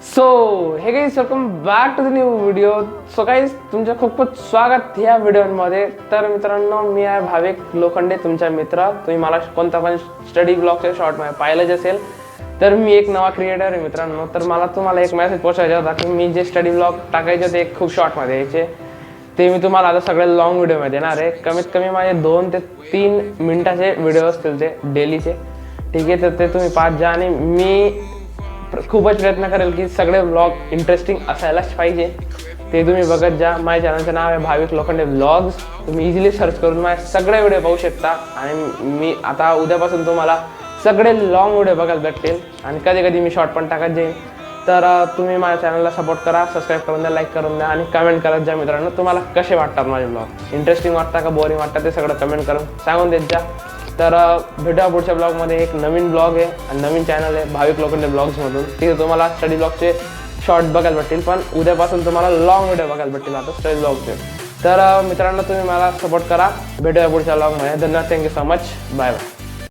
So hey guys welcome back to the new video. So guys तुमचं खूप खूप स्वागत ह्या व्हिडिओमध्ये. तर मित्रांनो, मी आहे भाविक लोखंडे, तुमचा मित्र. तुम्ही मला कोणता पण स्टडी ब्लॉगच्या शॉर्टमध्ये पाहिलंच असेल. तर मी एक नवा क्रिएटर आहे मित्रांनो. तर मला तुम्हाला एक मेसेज पोहोचायचा होता की मी जे स्टडी ब्लॉग टाकायचे ते खूप शॉर्टमध्ये यायचे, ते मी तुम्हाला आता सगळे लॉंग व्हिडिओमध्ये देणार आहे. कमीत कमी माझे 2 ते 3 मिनिटाचे व्हिडिओ असतील ते डेलीचे. ठीक आहे, तर ते तुम्ही पाहत जा आणि मी खूपच प्रयत्न करेल की सगळे व्लॉग इंटरेस्टिंग असायलाच पाहिजे. ते तुम्ही बघत जा. माझ्या चॅनलचं नाव आहे भाविक लोखंडे व्लॉग्स. तुम्ही इझिली सर्च करून माझे सगळे व्हिडिओ पाहू शकता. आणि मी आता उद्यापासून तुम्हाला सगळे लॉंग व्हिडिओ बघायला भेटतील आणि कधी कधी मी शॉर्ट पण टाकत जाईन. तर तुम्ही माझ्या चॅनलला सपोर्ट करा, सबस्क्राईब करून द्या, लाईक करून द्या आणि कमेंट करत जा मित्रांनो. तुम्हाला कसे वाटतात माझे ब्लॉग, इंटरेस्टिंग वाटतं का बोरिंग वाटतं ते सगळं कमेंट करून सांगून देत जा. तर भेटूया पुढच्या ब्लॉगमध्ये. एक नवीन ब्लॉग आहे आणि नवीन चॅनल आहे भाविक लोखंडे ब्लॉग्समधून. तिथे तुम्हाला स्टडी ब्लॉगचे शॉर्ट बघायला भेटतील, पण उद्यापासून तुम्हाला लॉंग व्हिडिओ बघायला भेटतील आता स्टडी ब्लॉगचे. तर मित्रांनो, तुम्ही मला सपोर्ट करा. भेटूया पुढच्या ब्लॉगमध्ये. धन्यवाद. Thank you so much. Bye bye.